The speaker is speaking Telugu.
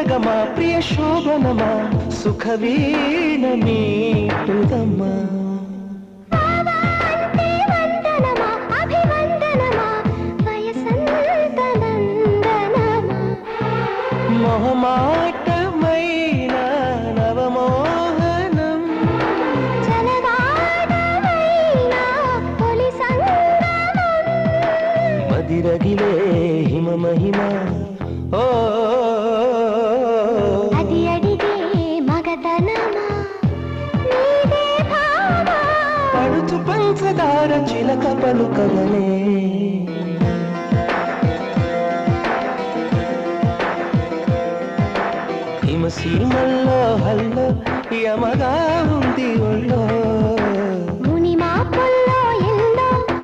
సరగమా ప్రియ శోభనమా సుఖవీణ మీటుదమ్మా మొహమాటమైన నవమోహనం మదిరగిలే హిమ మహిమ ఓ అది అడిగే మగతనమా నీదే భావా పడుచు పంచదార చిలక పలుకవలే హిమసీమల్లో హల్లో యమగా ఉంది ఒళ్ళో